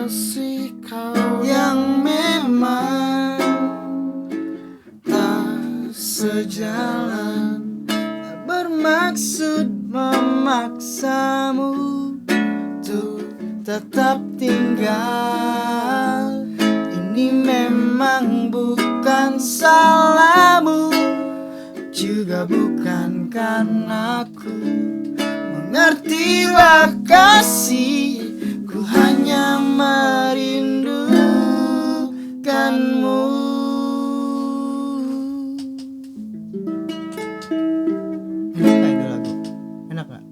kasih kau yang memang tak sejalan, tak bermaksud memaksamu untuk tetap tinggal. Ini memang bukan salahmu, juga bukan karena aku mengertilah kasih, ku hanya merindukanmu. Enak gak itu lagu? Enak gak?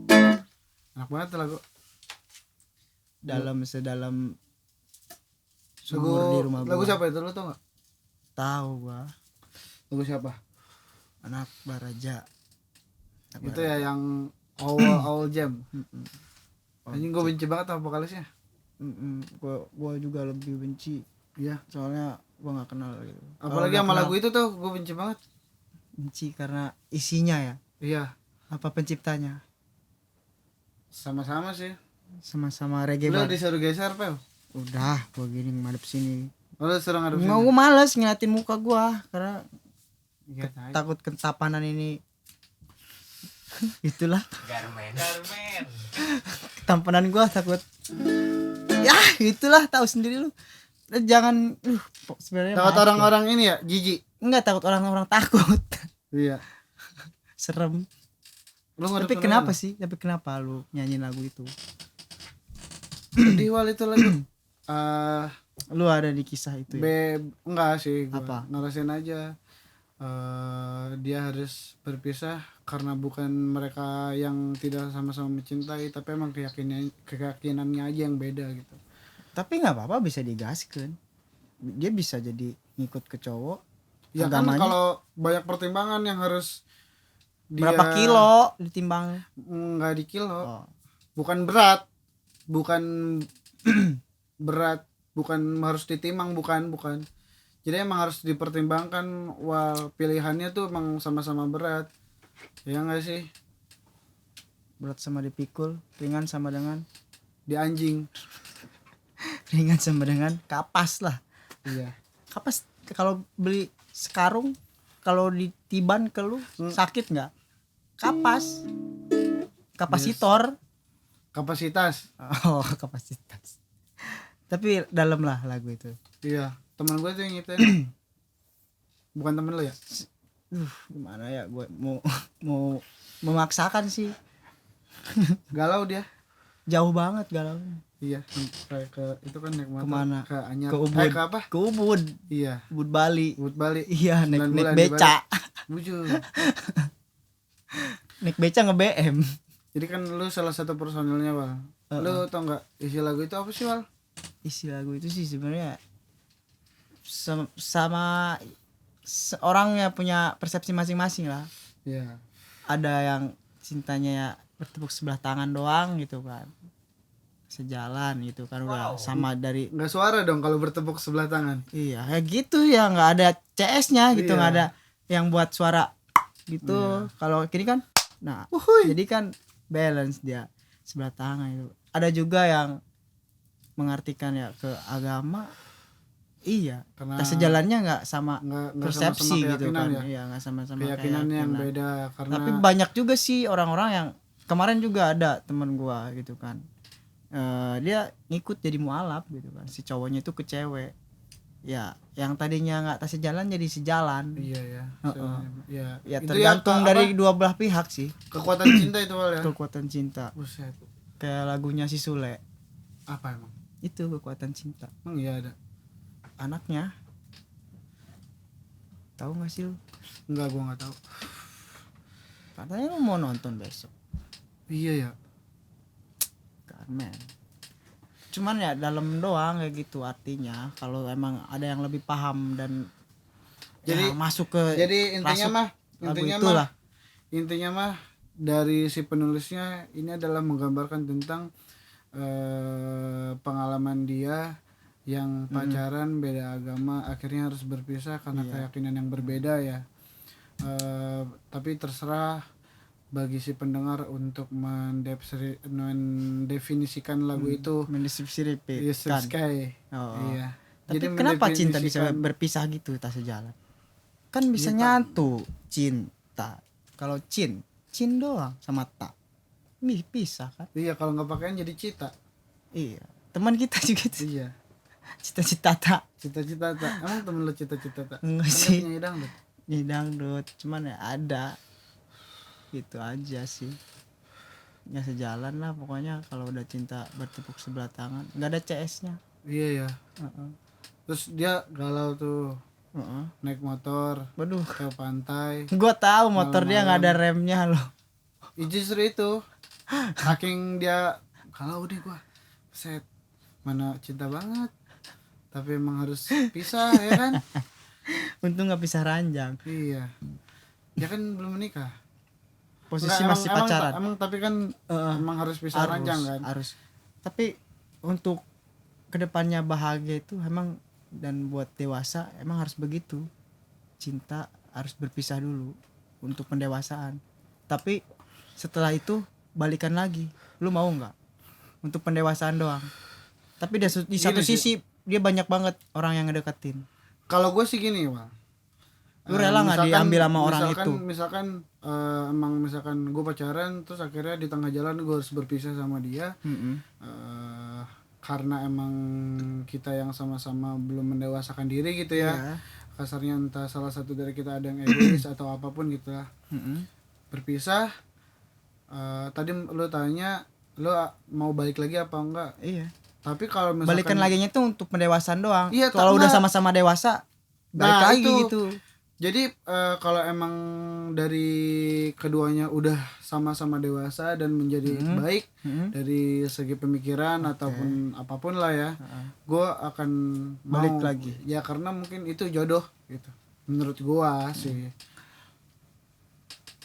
Enak banget tuh lagu. Sedalam Lagu, sumur di rumah lagu gua. siapa itu, lo tau gak? Tahu gua. Lagu siapa? Anak Baraja. Itu ya yang All Jam. Anjing gue benci banget sama vokalisnya. Gua juga lebih benci. Iya. Soalnya gua nggak kenal gitu. Apalagi sama lagu itu tuh gue benci banget. Benci karena isinya ya. Iya. Apa penciptanya? Sama-sama sih. Sama-sama reggae. Lu disuruh geser pel. Udah, gua gini ngadep sini. Lu suruh ngadep sini. Nggak, gua males ngeliatin muka gua karena Iya, takut ketampanan ini. Itulah. Garmen. Ketampanan gua takut. Ya, itulah, tahu sendiri lu. Jangan sebenarnya Takut orang-orang ini ya, jijik. Enggak, takut orang-orang takut. Iya. Serem. Lu ngadep Tapi sana kenapa lu. sih? Tapi kenapa lu nyanyiin lagu itu? Sedih wal itu lagu. Lu ada di kisah itu ya? Enggak sih gua. Apa? Narasin aja. Dia harus berpisah karena bukan mereka yang tidak sama-sama mencintai, tapi emang keyakinannya aja yang beda gitu. Tapi nggak apa-apa, bisa digaskan. Dia bisa jadi ngikut ke cowok. Ya kan agamanya. kalau banyak pertimbangan yang harus Berapa kilo ditimbang? Enggak di kilo. Oh. Bukan berat. Bukan berat, bukan harus ditimbang, bukan. Jadi emang harus dipertimbangkan, pilihannya tuh emang sama-sama berat. Ya enggak sih? Berat sama dipikul, ringan sama dengan Di anjing. ringan sama dengan kapas lah. Iya. Kapas kalau beli sekarung, kalau ditiban ke lu sakit nggak? Kapas. Kapasitor. Kapasitas. Oh, kapasitas. Tapi dalam lah lagu itu. Iya, teman gue tuh yang ngitain. Bukan temen lo ya? Gimana ya, gue mau memaksakan sih. Galau dia. Jauh banget galau. Iya, sampai ke itu kan naik motor. Kemana? Ke Anyar. Ke Ubud. Ke apa? Ke Ubud. Iya, Ubud Bali. Ubud Bali. Iya, 9 naik bulan di beca. Bujur. Naik beca nge-BM. Jadi kan lu salah satu personilnya, Wal. Lu tau nggak isi lagu itu apa sih, Wal? Isi lagu itu sih sebenarnya sama orangnya punya persepsi masing-masing lah. Iya. Ada yang cintanya ya bertepuk sebelah tangan doang gitu kan, sejalan gitu kan, udah sama dari. Nggak suara dong kalau bertepuk sebelah tangan. Iya ya gitu ya, nggak ada CS-nya gitu, nggak ada yang buat suara gitu. Kalau kini kan nah jadi kan balance dia sebelah tangan itu. Ada juga yang mengartikan ya ke agama, iya Karena tak sejalannya nggak sama nggak persepsi sama-sama gitu kan keyakinan ya. iya nggak sama-sama Keyakinannya yang keyakinan. beda karena Tapi banyak juga sih orang-orang yang kemarin juga ada temen gua gitu kan, dia ngikut jadi mualaf gitu kan, si cowoknya itu ke cewek ya, yang tadinya nggak tak sejalan jadi sejalan. iya ya. Ya, Ya itu tergantung dari dua belah pihak sih, kekuatan cinta itu, Wal ya. kekuatan cinta. Buset. Kayak lagunya si Sule, Apa emang? itu kekuatan cinta. Emang iya ada. Anaknya tahu nggak sih lu? Enggak, gua nggak tahu. Katanya lu mau nonton besok. Iya ya. Carmen. Cuman ya dalam doang kayak gitu artinya. Kalau emang ada yang lebih paham dan Jadi ya, masuk ke jadi intinya mah dari si penulisnya ini adalah menggambarkan tentang pengalaman dia yang pacaran beda agama akhirnya harus berpisah karena keyakinan yang berbeda ya. Tapi terserah bagi si pendengar untuk mendefinisikan lagu itu. Mendeskripsikan. Yes, Sky. Oh. Iya. Tapi Jadi kenapa cinta bisa mendefinisikan- berpisah gitu tak sejalan? Kan bisa Iya, nyatu cinta. Kalau cin doang sama tak. Pisah kan? Iya, kalau nggak pakaian jadi cita. Iya. Teman kita juga tuh. Iya. Cita-cita tak. Cita-cita tak. Emang temen lu cita-cita tak? Enggak Kan dia sih. penyanyi dangdut. Ini dangdut. Cuman ya ada. Gitu aja sih. Nggak sejalan lah pokoknya kalau udah cinta bertepuk sebelah tangan. Nggak ada CS-nya. Iya ya. Heeh. Terus dia galau tuh Heeh. naik motor Waduh. ke pantai. Gua tahu motor dia nggak ada Malam-malam. remnya loh. Justru itu saking dia galau deh gua. Set. Mana cinta banget. Tapi emang harus pisah ya kan? Untung nggak pisah ranjang. Iya. Dia kan belum menikah. Posisi Enggak, masih pacaran. Emang tapi kan emang harus pisah ranjang kan? Harus. Tapi untuk kedepannya bahagia itu emang dan buat dewasa emang harus begitu. Cinta harus berpisah dulu untuk pendewasaan. Tapi setelah itu balikan lagi. Lu mau nggak? Untuk pendewasaan doang. Tapi di satu Gini sih. sisi dia banyak banget orang yang ngedeketin. Kalau gue sih gini, Wal. Lu rela nggak diambil sama orang itu? Misalkan gue pacaran terus akhirnya di tengah jalan gue harus berpisah sama dia. Karena emang kita yang sama-sama belum mendewasakan diri gitu ya. Iya. Kasarnya entah salah satu dari kita ada yang egois atau apapun gitu lah. Berpisah. Tadi lu tanya lu mau balik lagi apa enggak? Iya. Tapi kalau misalkan Balikan laginya tuh untuk pendewasaan doang. Iya, Kalau udah enggak. sama-sama dewasa balik Nah, lagi itu. gitu. Jadi kalau emang dari keduanya udah sama-sama dewasa dan menjadi baik dari segi pemikiran ataupun apapun lah ya, gue akan Balik mau lagi. ya karena mungkin itu jodoh gitu. Menurut gue sih.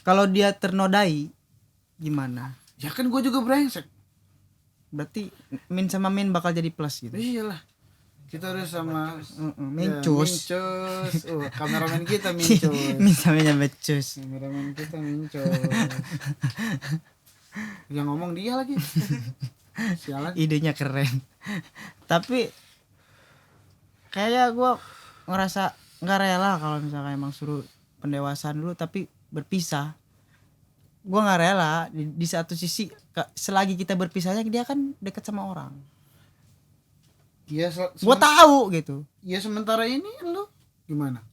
Kalau dia ternodai gimana? Ya kan gue juga brengsek. Berarti min sama min bakal jadi plus gitu. Iyalah. Kita harus sama Mincus. Ya, mincus. Kameramen kita mincus. Min sama min becus. Kameramen kita mincus. Yang ngomong dia lagi. Sialan. Idenya keren. Tapi kayak gue ngerasa nggak rela kalau misalkan emang suruh pendewasaan dulu tapi berpisah. Gue nggak rela di satu sisi selagi kita berpisahnya dia kan deket sama orang. Iya, Gue tahu gitu. ya sementara ini lu gimana?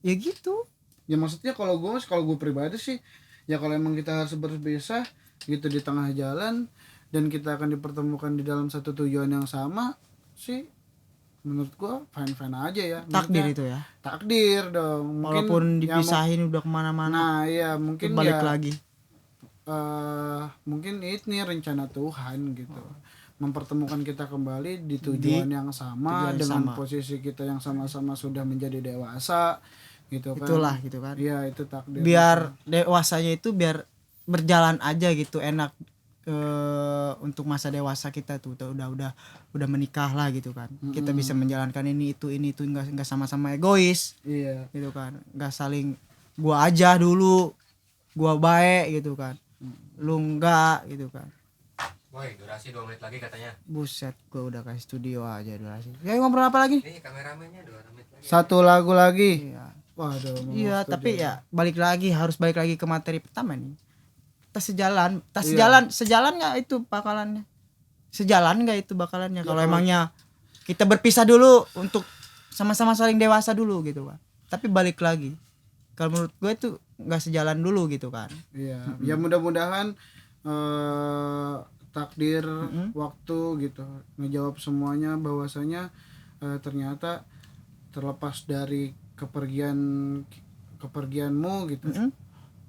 Ya gitu. Ya maksudnya kalau gue pribadi sih ya kalau emang kita harus berpisah gitu di tengah jalan dan kita akan dipertemukan di dalam satu tujuan yang sama sih menurut gue fine aja ya. Takdir Maksudnya, itu ya. Takdir dong. Mungkin Walaupun ya dipisahin udah kemana-mana. nah iya mungkin balik ya, lagi. mungkin ini rencana Tuhan gitu. Mempertemukan kita kembali di tujuan yang sama tujuan dengan sama. posisi kita yang sama-sama sudah menjadi dewasa gitu kan. Itulah gitu kan. Iya, itu takdir. Biar dewasanya itu biar berjalan aja gitu enak untuk masa dewasa kita tuh udah menikah lah gitu kan. Kita bisa menjalankan ini itu enggak sama-sama egois Iya. gitu kan. Enggak saling gua aja dulu gua baik gitu kan. Lu enggak gitu kan. Boy, durasi 2 menit lagi katanya. Buset, gua udah kasih studio aja durasi. Ya ngobrol apa lagi? Nih kameramennya 2 menit lagi. Satu lagu lagi. Iya. Waduh. Iya, studio. tapi ya harus balik lagi ke materi pertama nih. Iya. Sejalan nggak itu bakalannya? Sejalan nggak itu bakalannya? Kalau kalau- emangnya kita berpisah dulu untuk sama-sama saling dewasa dulu gitu kan. Tapi balik lagi. Kalau menurut gue itu nggak sejalan dulu gitu kan. Iya. Ya mudah-mudahan takdir waktu gitu ngejawab semuanya bahwasanya ternyata terlepas dari kepergianmu gitu.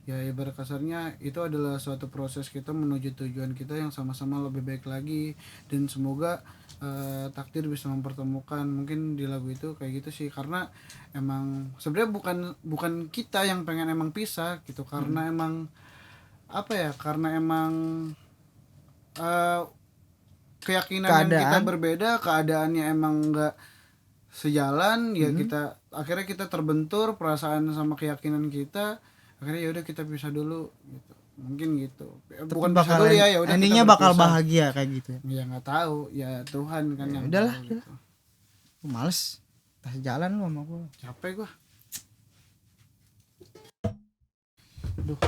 Ya ibarat kasarnya itu adalah suatu proses kita menuju tujuan kita yang sama-sama lebih baik lagi dan semoga takdir bisa mempertemukan. Mungkin di lagu itu kayak gitu sih karena emang sebenarnya bukan kita yang pengen emang pisah gitu karena emang apa ya karena emang keyakinan yang kita berbeda, keadaannya emang nggak sejalan ya kita akhirnya kita terbentur perasaan sama keyakinan kita akhirnya ya udah kita pisah dulu gitu. mungkin gitu. Tapi Bukan bisa bakal dulu ya, ya udah endingnya kita bakal berpisah. bahagia kayak gitu ya. Ya nggak tahu, ya Tuhan kan Ya yang udahlah, tahu gitu. Gua males tas jalan lu sama gua. Capek gua. Aduh.